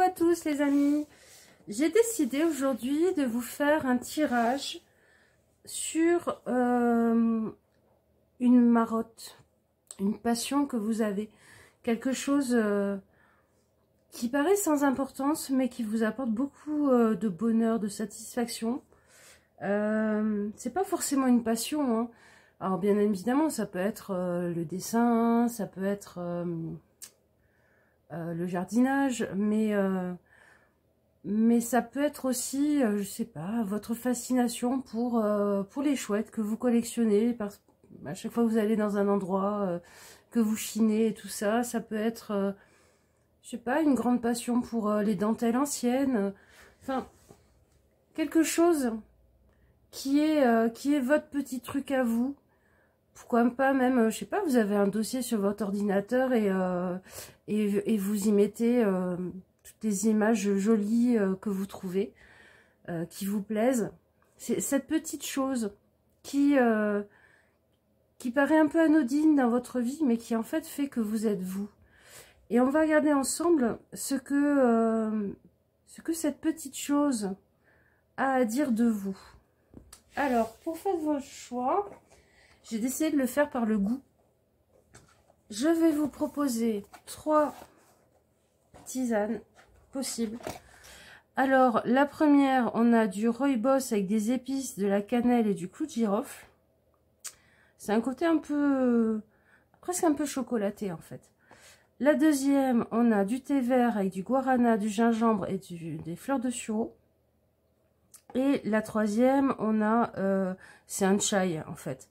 Coucou à tous les amis, j'ai décidé aujourd'hui de vous faire un tirage sur une marotte, une passion que vous avez, quelque chose qui paraît sans importance mais qui vous apporte beaucoup de bonheur, de satisfaction. C'est pas forcément une passion, hein. Alors bien évidemment ça peut être le dessin, ça peut être le jardinage, mais ça peut être aussi, je sais pas, votre fascination pour les chouettes que vous collectionnez, parce à chaque fois que vous allez dans un endroit, que vous chinez et tout ça, ça peut être, je sais pas, une grande passion pour les dentelles anciennes, enfin, quelque chose qui est votre petit truc à vous. Pourquoi pas même, je sais pas, vous avez un dossier sur votre ordinateur et vous y mettez toutes les images jolies que vous trouvez, qui vous plaisent. C'est cette petite chose qui paraît un peu anodine dans votre vie, mais qui en fait que vous êtes vous. Et on va regarder ensemble ce que cette petite chose a à dire de vous. Alors, pour faire vos choix, j'ai décidé de le faire par le goût. Je vais vous proposer 3 tisanes possibles. Alors, la première, on a du rooibos avec des épices, de la cannelle et du clou de girofle. C'est un côté un peu, presque un peu chocolaté en fait. La deuxième, on a du thé vert avec du guarana, du gingembre et des fleurs de sureau. Et la troisième, on a, c'est un chai en fait.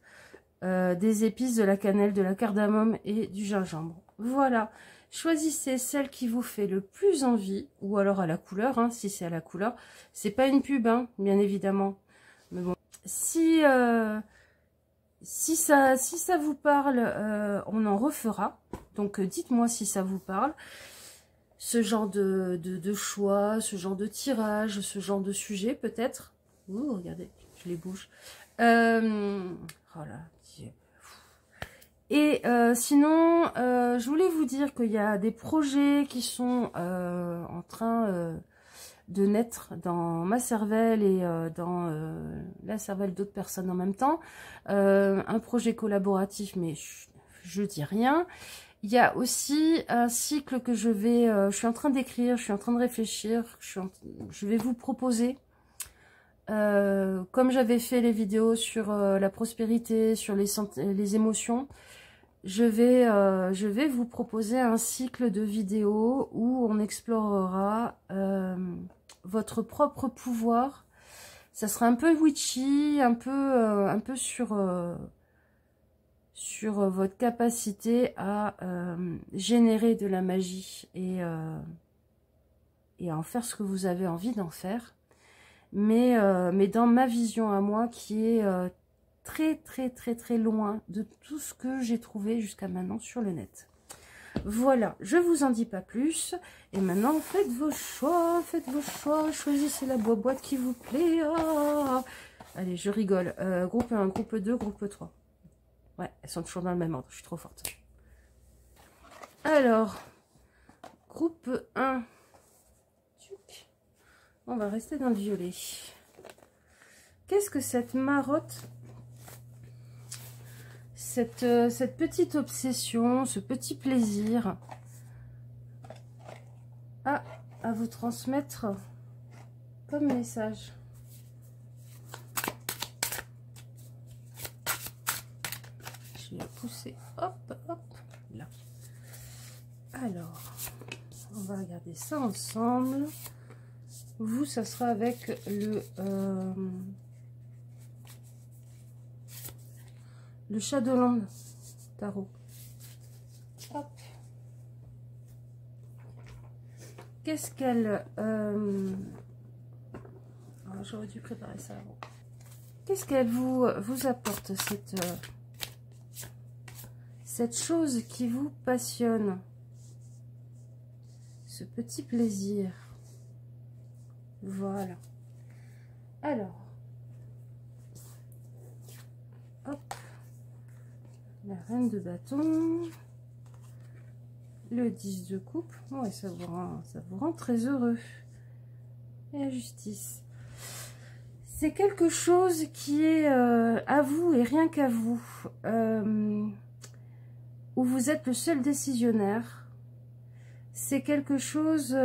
Des épices, de la cannelle, de la cardamome et du gingembre. Voilà, choisissez celle qui vous fait le plus envie, ou alors à la couleur, hein, si c'est à la couleur. C'est pas une pub, hein, bien évidemment. Mais bon, si ça vous parle, on en refera. Donc dites-moi si ça vous parle. Ce genre de choix, ce genre de tirage, ce genre de sujet peut-être. Ouh, regardez, je les bouge. Voilà. Et sinon, je voulais vous dire qu'il y a des projets qui sont en train de naître dans ma cervelle et dans la cervelle d'autres personnes en même temps. Un projet collaboratif, mais je dis rien. Il y a aussi un cycle que je suis en train d'écrire, je suis en train de réfléchir, je vais vous proposer. Comme j'avais fait les vidéos sur la prospérité, sur les émotions, je vais vous proposer un cycle de vidéos où on explorera votre propre pouvoir. Ça sera un peu witchy, un peu sur votre capacité à générer de la magie et à en faire ce que vous avez envie d'en faire. Mais dans ma vision à moi qui est très loin de tout ce que j'ai trouvé jusqu'à maintenant sur le net. Voilà, je vous en dis pas plus. Et maintenant, faites vos choix, choisissez la boîte qui vous plaît. Ah, allez, je rigole. Groupe 1, groupe 2, groupe 3. Ouais, elles sont toujours dans le même ordre, je suis trop forte. Alors, groupe 1. On va rester dans le violet. Qu'est-ce que cette marotte, cette petite obsession, ce petit plaisir a à vous transmettre comme message? Je vais la pousser, hop, là. Alors, on va regarder ça ensemble. Vous, ça sera avec le Shadowland Tarot. Hop. Qu'est-ce qu'elle... j'aurais dû préparer ça avant. Qu'est-ce qu'elle vous apporte, cette chose qui vous passionne? Ce petit plaisir. Voilà. Alors, hop, la reine de bâton, Le 10 de coupe. Ouais, ça vous rend très heureux. Et la justice. C'est quelque chose qui est à vous et rien qu'à vous. Où vous êtes le seul décisionnaire. C'est quelque chose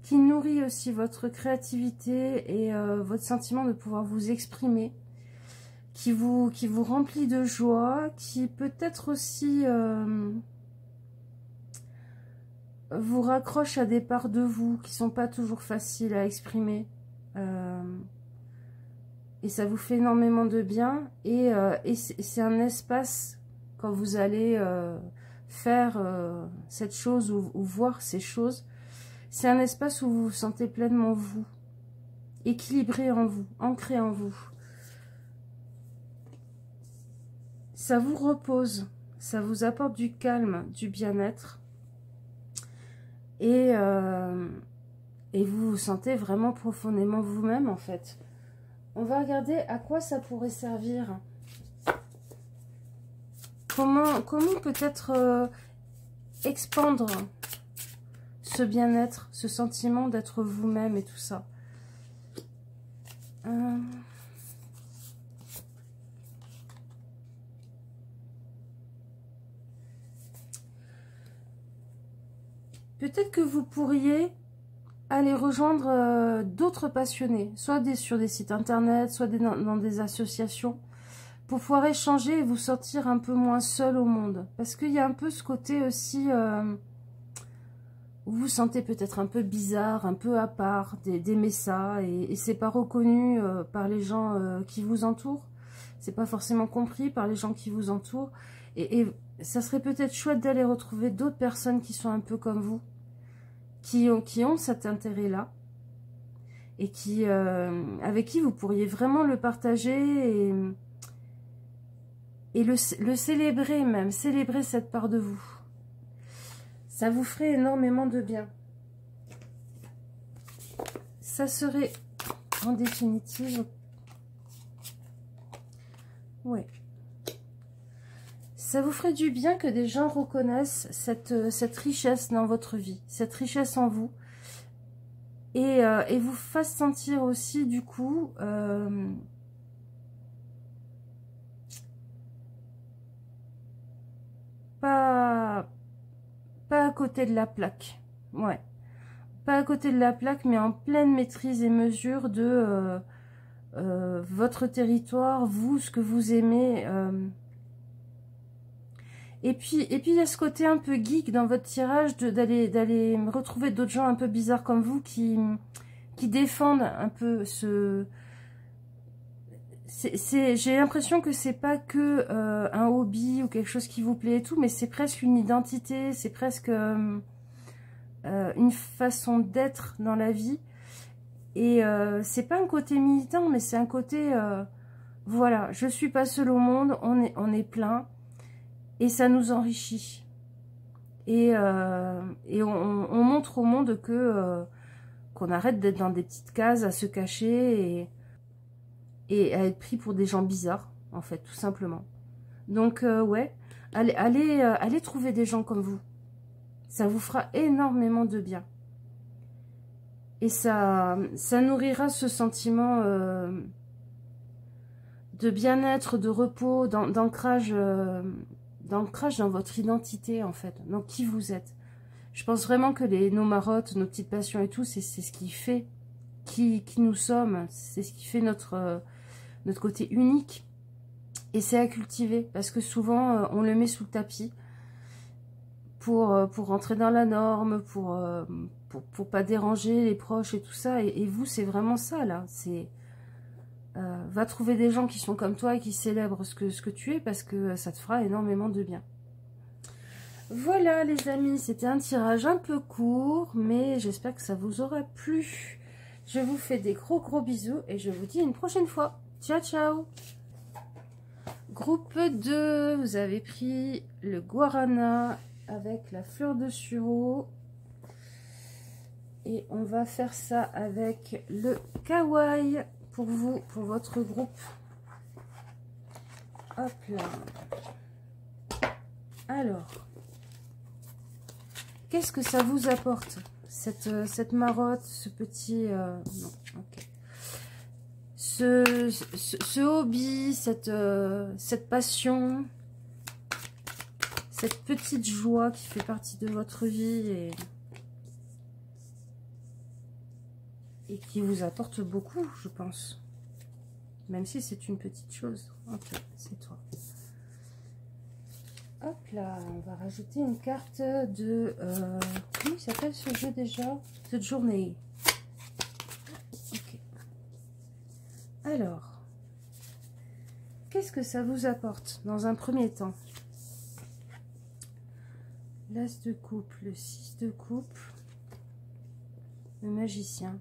qui nourrit aussi votre créativité et votre sentiment de pouvoir vous exprimer. Qui vous remplit de joie. Qui peut-être aussi vous raccroche à des parts de vous qui sont pas toujours faciles à exprimer. Et ça vous fait énormément de bien. Et c'est un espace quand vous allez faire cette chose ou voir ces choses. C'est un espace où vous vous sentez pleinement vous. Équilibré en vous, ancré en vous. Ça vous repose. Ça vous apporte du calme, du bien-être. Et vous vous sentez vraiment profondément vous-même en fait. On va regarder à quoi ça pourrait servir. Comment peut-être expandre ce bien-être, ce sentiment d'être vous-même et tout ça. Peut-être que vous pourriez aller rejoindre d'autres passionnés, soit sur des sites internet, soit dans des associations, pour pouvoir échanger et vous sentir un peu moins seul au monde. Parce qu'il y a un peu ce côté aussi où vous vous sentez peut-être un peu bizarre, un peu à part d'aimer ça, et c'est pas reconnu par les gens qui vous entourent, c'est pas forcément compris par les gens qui vous entourent, et ça serait peut-être chouette d'aller retrouver d'autres personnes qui sont un peu comme vous, qui ont cet intérêt-là, et avec qui vous pourriez vraiment le partager, et le célébrer même, célébrer cette part de vous. Ça vous ferait énormément de bien. Ça serait, en définitive, ouais. Ça vous ferait du bien que des gens reconnaissent cette richesse dans votre vie, cette richesse en vous, et vous fassent sentir aussi, du coup, pas à côté de la plaque, ouais. Pas à côté de la plaque, mais en pleine maîtrise et mesure de votre territoire, vous, ce que vous aimez. Et puis il y a ce côté un peu geek dans votre tirage, d'aller retrouver d'autres gens un peu bizarres comme vous qui défendent un peu ce... J'ai l'impression que c'est pas que un hobby ou quelque chose qui vous plaît et tout, mais c'est presque une identité, c'est presque une façon d'être dans la vie. Et c'est pas un côté militant, mais c'est un côté voilà, je suis pas seule au monde, on est plein, et ça nous enrichit. Et on montre au monde que qu'on arrête d'être dans des petites cases à se cacher et à être pris pour des gens bizarres, en fait, tout simplement. Donc, ouais, allez trouver des gens comme vous. Ça vous fera énormément de bien. Et ça nourrira ce sentiment de bien-être, de repos, d'ancrage dans votre identité, en fait, dans qui vous êtes. Je pense vraiment que nos marottes, nos petites passions et tout, c'est ce qui fait qui nous sommes. C'est ce qui fait notre côté unique. Et c'est à cultiver, parce que souvent, on le met sous le tapis pour rentrer dans la norme, pour pas déranger les proches et tout ça. Et vous, c'est vraiment ça, là. C'est va trouver des gens qui sont comme toi et qui célèbrent ce que tu es, parce que ça te fera énormément de bien. Voilà les amis, c'était un tirage un peu court, mais j'espère que ça vous aura plu. Je vous fais des gros bisous et je vous dis à une prochaine fois. Ciao ciao. Groupe 2, vous avez pris le guarana avec la fleur de sureau. Et on va faire ça avec le kawaii pour vous, pour votre groupe. Hop là. Alors, Qu'est-ce que ça vous apporte, cette marotte, ce petit... non, ok. Ce hobby, cette passion, cette petite joie qui fait partie de votre vie et qui vous apporte beaucoup, je pense. Même si c'est une petite chose. Ok, c'est toi. Hop là, on va rajouter une carte de... comment il s'appelle ce jeu déjà? The Journey. Ok. Alors, qu'est-ce que ça vous apporte dans un premier temps? L'As de coupe, le 6 de coupe, le magicien.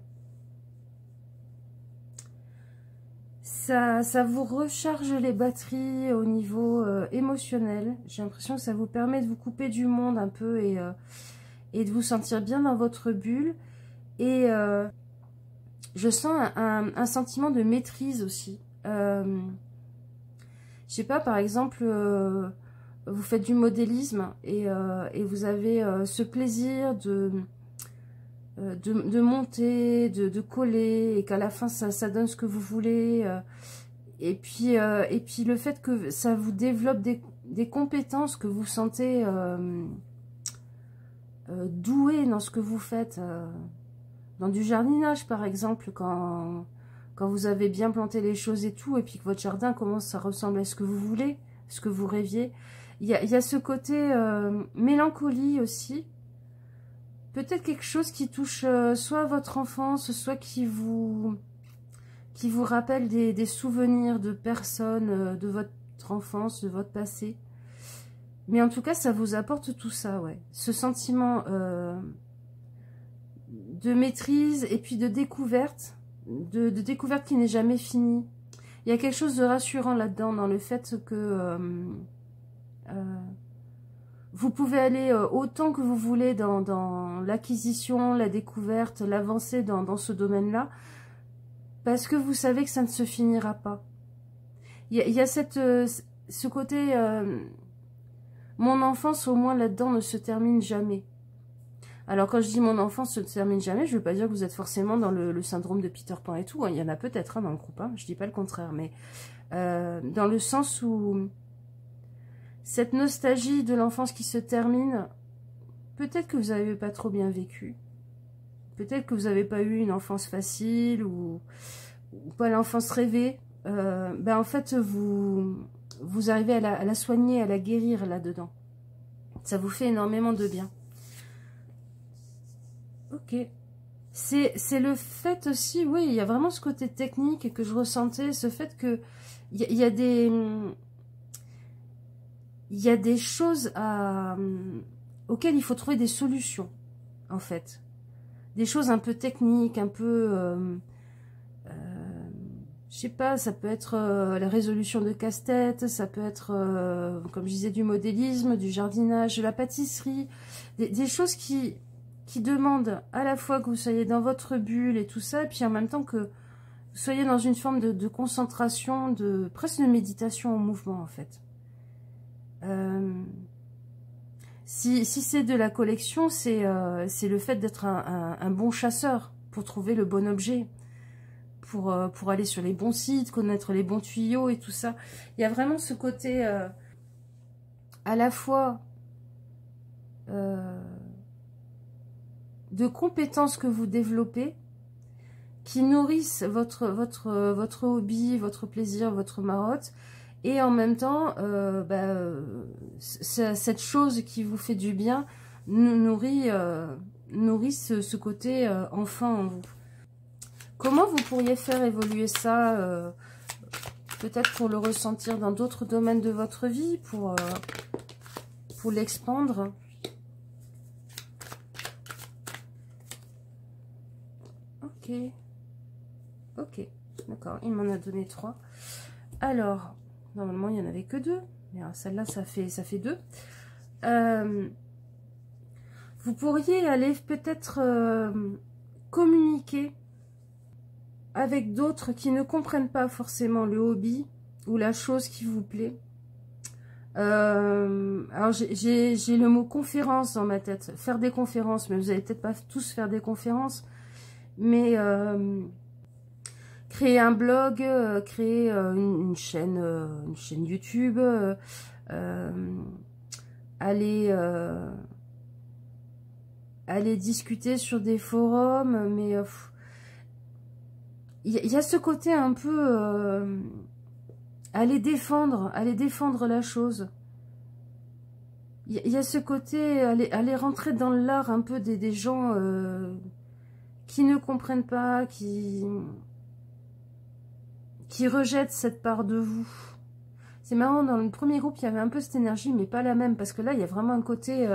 Ça vous recharge les batteries au niveau émotionnel. J'ai l'impression que ça vous permet de vous couper du monde un peu et de vous sentir bien dans votre bulle. Et je sens un sentiment de maîtrise aussi. Je sais pas, par exemple, vous faites du modélisme et vous avez ce plaisir de monter, de coller, et qu'à la fin ça donne ce que vous voulez, et puis le fait que ça vous développe des compétences, que vous sentez doué dans ce que vous faites, dans du jardinage par exemple, quand vous avez bien planté les choses et tout, et puis que votre jardin commence à ressembler à ce que vous voulez, ce que vous rêviez. Il y a ce côté mélancolie aussi. Peut-être quelque chose qui touche soit votre enfance, soit qui vous rappelle des souvenirs de personnes de votre enfance, de votre passé. Mais en tout cas, ça vous apporte tout ça, ouais. Ce sentiment de maîtrise et puis de découverte, de découverte qui n'est jamais finie. Il y a quelque chose de rassurant là-dedans, dans le fait que... vous pouvez aller autant que vous voulez dans l'acquisition, la découverte, l'avancée dans ce domaine-là, parce que vous savez que ça ne se finira pas. Il y a ce côté, mon enfance au moins là-dedans ne se termine jamais. Alors quand je dis mon enfance ne se termine jamais, je ne veux pas dire que vous êtes forcément dans le syndrome de Peter Pan et tout, hein. Il y en a peut-être dans le groupe, hein. Je dis pas le contraire, mais dans le sens où... cette nostalgie de l'enfance qui se termine, peut-être que vous n'avez pas trop bien vécu. Peut-être que vous n'avez pas eu une enfance facile ou pas l'enfance rêvée. En fait, vous arrivez à la soigner, à la guérir là-dedans. Ça vous fait énormément de bien. Ok. C'est le fait aussi, oui, il y a vraiment ce côté technique que je ressentais, ce fait que il y a des... il y a des choses auxquelles il faut trouver des solutions, en fait. Des choses un peu techniques, un peu... je sais pas, ça peut être la résolution de casse-tête, ça peut être, comme je disais, du modélisme, du jardinage, de la pâtisserie. Des choses qui demandent à la fois que vous soyez dans votre bulle et tout ça, et puis en même temps que vous soyez dans une forme de concentration, presque de méditation en mouvement, en fait. Si c'est de la collection, c'est le fait d'être un bon chasseur pour trouver le bon objet, pour aller sur les bons sites, connaître les bons tuyaux et tout ça. Il y a vraiment ce côté à la fois de compétences que vous développez, qui nourrissent votre hobby, votre plaisir, votre marotte, et en même temps, cette chose qui vous fait du bien nourrit ce côté enfant en vous. Comment vous pourriez faire évoluer ça, peut-être pour le ressentir dans d'autres domaines de votre vie, pour l'expandre? Ok. Ok, d'accord, il m'en a donné 3. Alors... normalement, il n'y en avait que 2. Mais celle-là, ça fait 2. Vous pourriez aller peut-être communiquer avec d'autres qui ne comprennent pas forcément le hobby ou la chose qui vous plaît. Alors j'ai le mot conférence dans ma tête, faire des conférences, mais vous allez peut-être pas tous faire des conférences, mais créer un blog, créer une chaîne YouTube, aller discuter sur des forums, mais il y a ce côté un peu aller défendre la chose. Il y a ce côté aller rentrer dans l'art un peu des gens qui ne comprennent pas, qui rejettent cette part de vous. C'est marrant, dans le premier groupe, il y avait un peu cette énergie, mais pas la même, parce que là, il y a vraiment un côté,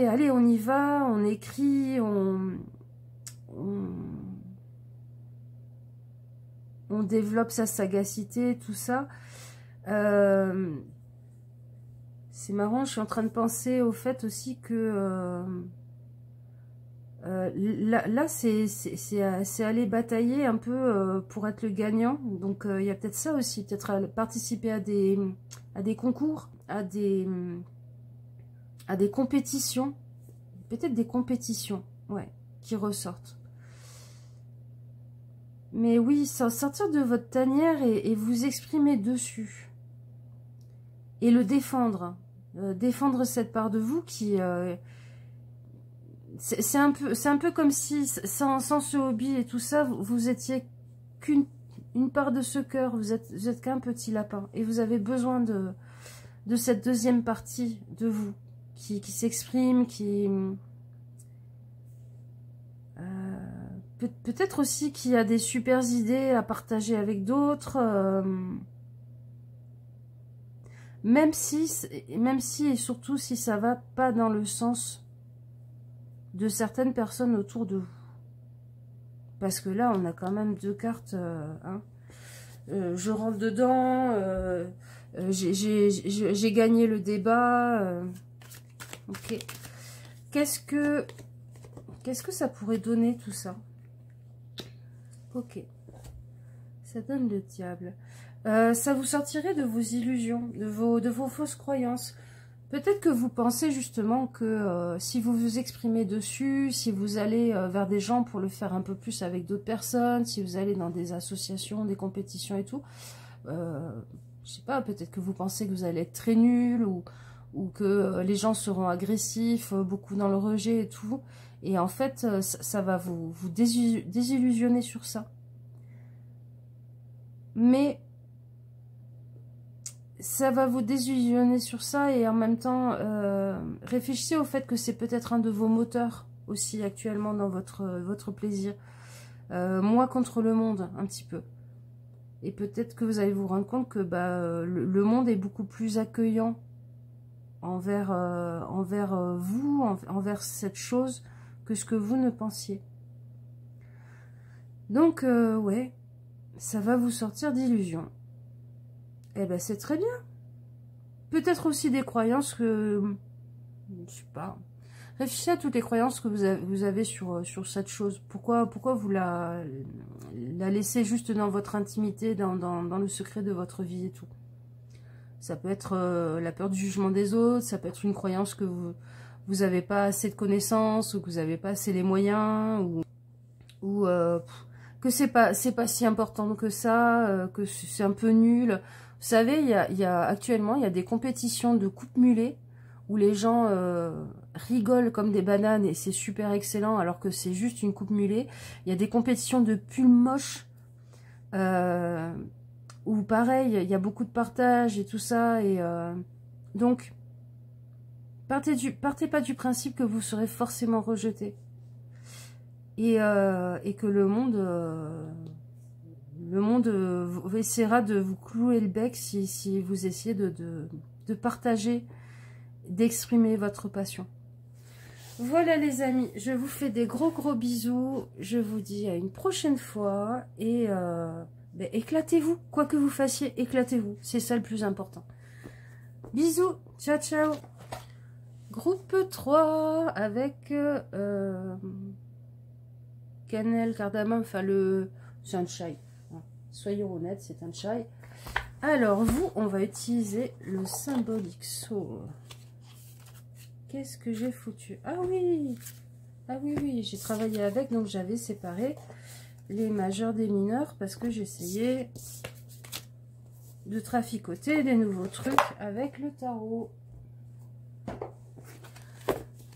allez, on y va, on écrit, on développe sa sagacité, tout ça. C'est marrant, je suis en train de penser au fait aussi que là c'est aller batailler un peu pour être le gagnant. Donc il y a peut-être ça aussi, peut-être participer à des concours, à des compétitions, peut-être des compétitions, ouais, qui ressortent. Mais oui, sortir de votre tanière et vous exprimer dessus. Et le défendre. Défendre cette part de vous qui... c'est un peu comme si, sans ce hobby et tout ça, vous étiez qu'une part de ce cœur. Vous êtes qu'un petit lapin. Et vous avez besoin de cette deuxième partie de vous qui s'exprime, qui... peut-être aussi qu'il y a des super idées à partager avec d'autres. Même si et surtout si ça va pas dans le sens de certaines personnes autour de vous. Parce que là, on a quand même deux cartes. Hein. Je rentre dedans. J'ai gagné le débat. Ok. Qu'est-ce que ça pourrait donner tout ça? Ok. Ça donne le diable. Ça vous sortirait de vos illusions, de vos fausses croyances. Peut-être que vous pensez justement que si vous vous exprimez dessus, si vous allez vers des gens pour le faire un peu plus avec d'autres personnes, si vous allez dans des associations, des compétitions et tout, je sais pas, peut-être que vous pensez que vous allez être très nul ou que les gens seront agressifs, beaucoup dans le rejet et tout. Et en fait, ça va vous désillusionner sur ça. Mais ça va vous désillusionner sur ça et en même temps, réfléchissez au fait que c'est peut-être un de vos moteurs aussi actuellement dans votre plaisir. Moi contre le monde, un petit peu. Et peut-être que vous allez vous rendre compte que le monde est beaucoup plus accueillant envers vous, envers cette chose, que ce que vous ne pensiez. Donc, ouais, ça va vous sortir d'illusions. Eh ben, c'est très bien. Peut-être aussi des croyances que... Je sais pas. Réfléchissez à toutes les croyances que vous avez sur cette chose. Pourquoi vous la laissez juste dans votre intimité, dans le secret de votre vie et tout. Ça peut être la peur du jugement des autres, ça peut être une croyance que vous n'avez pas assez de connaissances, ou que vous n'avez pas assez les moyens, ou que c'est pas si important que ça, que c'est un peu nul. Vous savez, actuellement, il y a des compétitions de coupe mulet où les gens rigolent comme des bananes et c'est super excellent alors que c'est juste une coupe mulet. Il y a des compétitions de pulls moches où pareil, il y a beaucoup de partage et tout ça. Et donc, partez pas du principe que vous serez forcément rejeté. Et que le monde essaiera de vous clouer le bec si vous essayez de partager, d'exprimer votre passion. Voilà les amis, je vous fais des gros bisous. Je vous dis à une prochaine fois. Et éclatez-vous, quoi que vous fassiez, éclatez-vous. C'est ça le plus important. Bisous, ciao ciao. Groupe 3 avec... cannelle, cardamome, enfin c'est un chai. Soyons honnêtes, c'est un chai. Alors, vous, on va utiliser le symbolique XO. Qu'est-ce que j'ai foutu? Ah oui! Ah oui, oui, j'ai travaillé avec, donc j'avais séparé les majeurs des mineurs parce que j'essayais de traficoter des nouveaux trucs avec le tarot.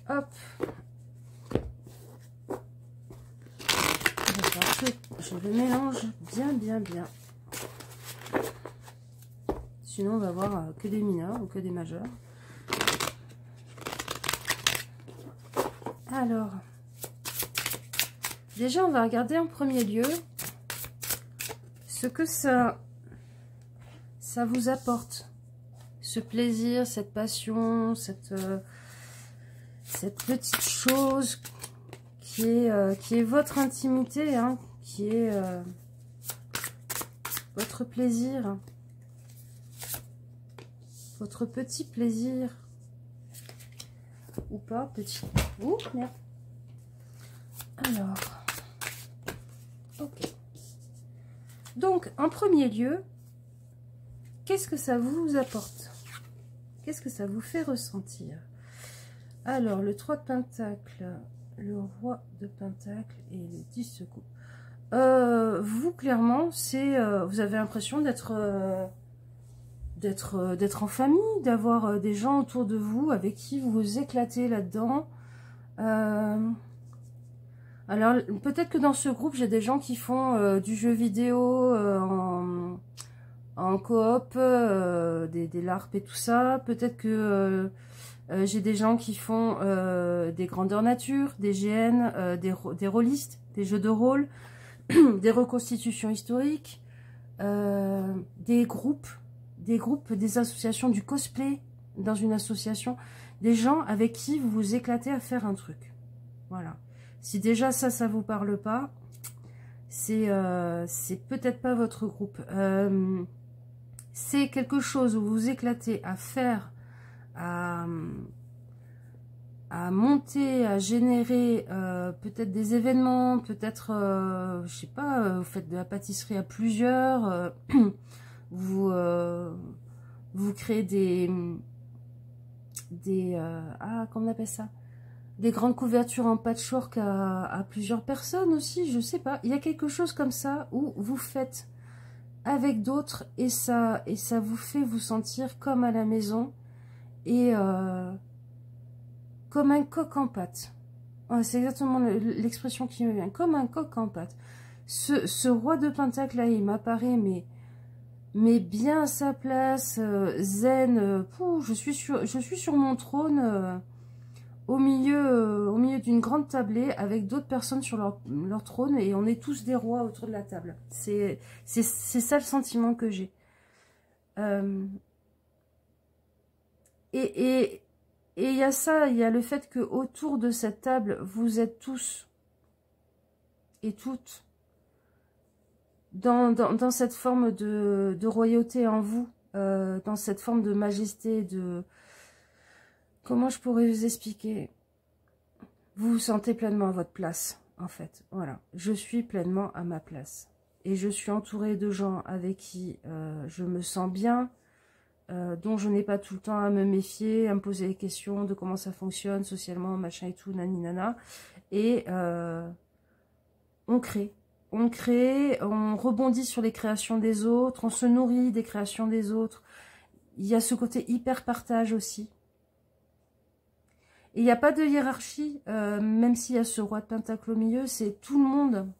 Hop. Je le mélange bien. Sinon, on va voir que des mineurs ou que des majeurs. Alors, déjà, on va regarder en premier lieu ce que ça vous apporte. Ce plaisir, cette passion, cette petite chose qui est votre intimité, hein, qui est votre plaisir, votre petit plaisir. Ou pas, petit. Ouh, merde. Alors, ok. Donc, en premier lieu, qu'est-ce que ça vous apporte? Qu'est-ce que ça vous fait ressentir? Alors, le 3 de Pentacle, le Roi de Pentacle et les 10 de coupe. Vous, clairement, c'est vous avez l'impression d'être en famille, d'avoir des gens autour de vous avec qui vous vous éclatez là-dedans. Alors, peut-être que dans ce groupe, j'ai des gens qui font du jeu vidéo en coop, des LARP et tout ça. Peut-être que j'ai des gens qui font des grandeurs nature, des GN, des rôlistes, des jeux de rôle, des reconstitutions historiques, des groupes, des associations, du cosplay dans une association, des gens avec qui vous vous éclatez à faire un truc. Voilà. Si déjà ça vous parle pas, c'est peut-être pas votre groupe. C'est quelque chose où vous vous éclatez à faire, à monter, à générer peut-être des événements, peut-être, je sais pas, vous faites de la pâtisserie à plusieurs, vous créez comment on appelle ça? Des grandes couvertures en patchwork à plusieurs personnes aussi, je sais pas. Il y a quelque chose comme ça où vous faites avec d'autres et ça vous fait vous sentir comme à la maison et comme un coq en pâte. Ouais, c'est exactement l'expression qui me vient, comme un coq en pâte. Ce roi de pentacle là, il m'apparaît mais bien à sa place, zen. Je suis sur mon trône. Au milieu d'une grande tablée avec d'autres personnes sur leur trône et on est tous des rois autour de la table. C'est ça le sentiment que j'ai. Et il y a ça, il y a le fait que autour de cette table, vous êtes tous et toutes dans cette forme de royauté en vous, dans cette forme de majesté, de... Comment je pourrais vous expliquer? Vous vous sentez pleinement à votre place, en fait. Voilà, je suis pleinement à ma place. Et je suis entourée de gens avec qui je me sens bien, dont je n'ai pas tout le temps à me méfier, à me poser des questions de comment ça fonctionne socialement, machin et tout, nani nana. Et on crée, on rebondit sur les créations des autres, on se nourrit des créations des autres. Il y a ce côté hyper partage aussi. Et il n'y a pas de hiérarchie, même s'il y a ce roi de pentacle au milieu, c'est tout le monde.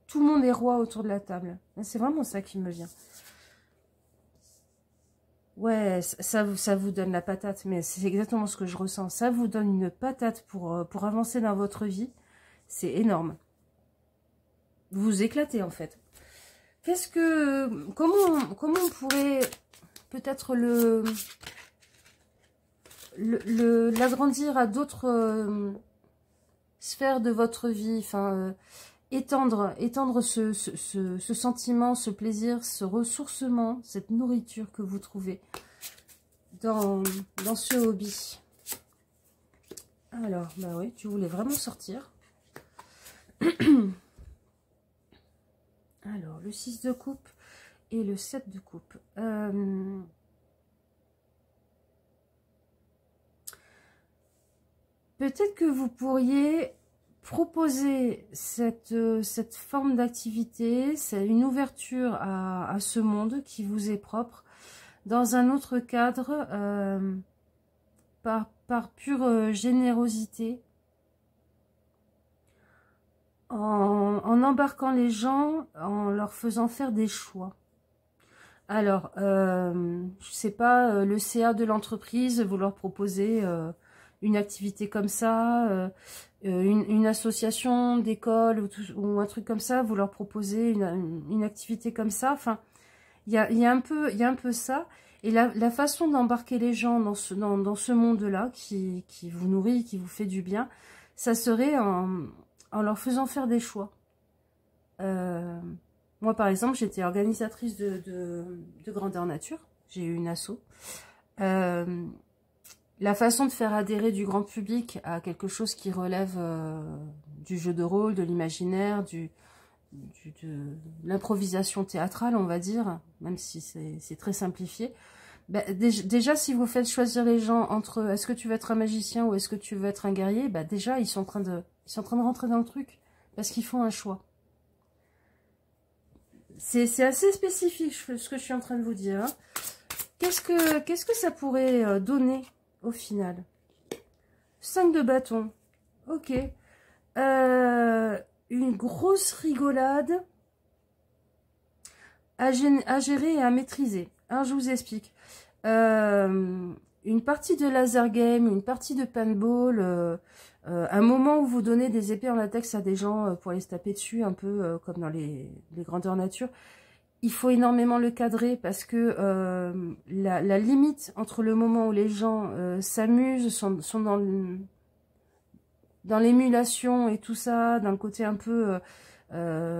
Tout le monde est roi autour de la table. C'est vraiment ça qui me vient. Ouais, ça vous donne la patate, mais c'est exactement ce que je ressens. Ça vous donne une patate pour avancer dans votre vie. C'est énorme. Vous vous éclatez, en fait. Comment on pourrait peut-être l'agrandir à d'autres sphères de votre vie, enfin, étendre ce sentiment, ce plaisir, ce ressourcement, cette nourriture que vous trouvez dans ce hobby. Alors, bah oui, tu voulais vraiment sortir. Alors, le 6 de coupe et le 7 de coupe. Peut-être que vous pourriez proposer cette forme d'activité, c'est une ouverture à ce monde qui vous est propre, dans un autre cadre, par pure générosité, en embarquant les gens, en leur faisant faire des choix. Alors, je sais pas, le CA de l'entreprise, vous leur proposez une activité comme ça, une association d'école ou un truc comme ça, vous leur proposez une activité comme ça. Enfin, il y a un peu ça. Et la façon d'embarquer les gens dans ce monde-là, qui vous nourrit, qui vous fait du bien, ça serait en leur faisant faire des choix. Moi, par exemple, j'étais organisatrice de grandeur nature. J'ai eu une asso. La façon de faire adhérer du grand public à quelque chose qui relève du jeu de rôle, de l'imaginaire, de l'improvisation théâtrale, on va dire, même si c'est très simplifié. Ben, déjà, si vous faites choisir les gens entre est-ce que tu veux être un magicien ou est-ce que tu veux être un guerrier, ben, déjà, ils sont en train de rentrer dans le truc parce qu'ils font un choix. C'est assez spécifique ce que je suis en train de vous dire. Hein. Qu'est-ce que ça pourrait donner au final? 5 de bâton. Ok. Une grosse rigolade à gérer et à maîtriser. Alors, je vous explique. Une partie de laser game, une partie de paintball, un moment où vous donnez des épées en latex à des gens pour les se taper dessus, un peu comme dans les grandeurs nature. Il faut énormément le cadrer parce que la limite entre le moment où les gens s'amusent, sont dans l'émulation et tout ça, dans le côté un peu...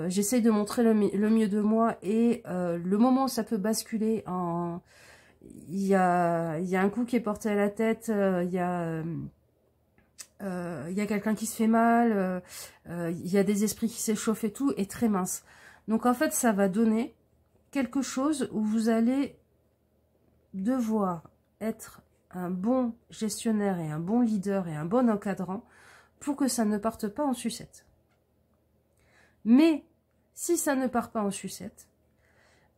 j'essaye de montrer le mieux de moi et le moment où ça peut basculer en... Il y a un coup qui est porté à la tête, il y a quelqu'un qui se fait mal, il y a des esprits qui s'échauffent et tout, et très mince. Donc en fait, ça va donner quelque chose où vous allez devoir être un bon gestionnaire et un bon leader et un bon encadrant pour que ça ne parte pas en sucette. Mais si ça ne part pas en sucette,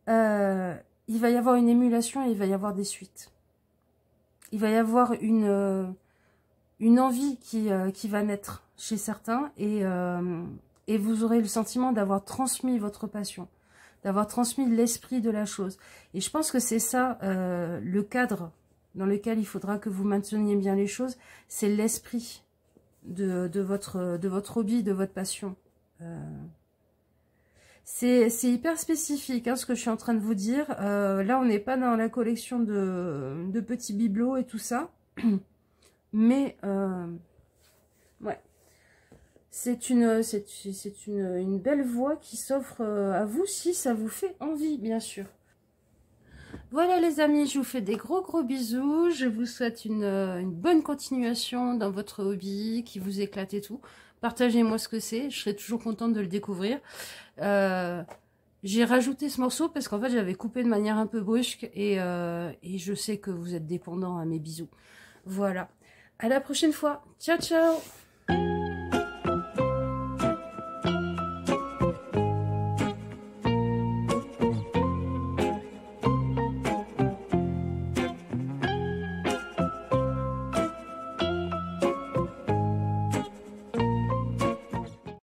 il va y avoir une émulation et il va y avoir des suites. Il va y avoir une envie qui va naître chez certains et vous aurez le sentiment d'avoir transmis votre passion, d'avoir transmis l'esprit de la chose. Et je pense que c'est ça, le cadre dans lequel il faudra que vous mainteniez bien les choses, c'est l'esprit de votre hobby, de votre passion. C'est hyper spécifique hein, ce que je suis en train de vous dire. Là, on n'est pas dans la collection de petits bibelots et tout ça. Mais, ouais. C'est une belle voie qui s'offre à vous si ça vous fait envie, bien sûr. Voilà les amis, je vous fais des gros bisous. Je vous souhaite une bonne continuation dans votre hobby, qui vous éclate et tout. Partagez-moi ce que c'est, je serai toujours contente de le découvrir. J'ai rajouté ce morceau parce qu'en fait j'avais coupé de manière un peu brusque et je sais que vous êtes dépendant à mes bisous. Voilà, à la prochaine fois. Ciao ciao.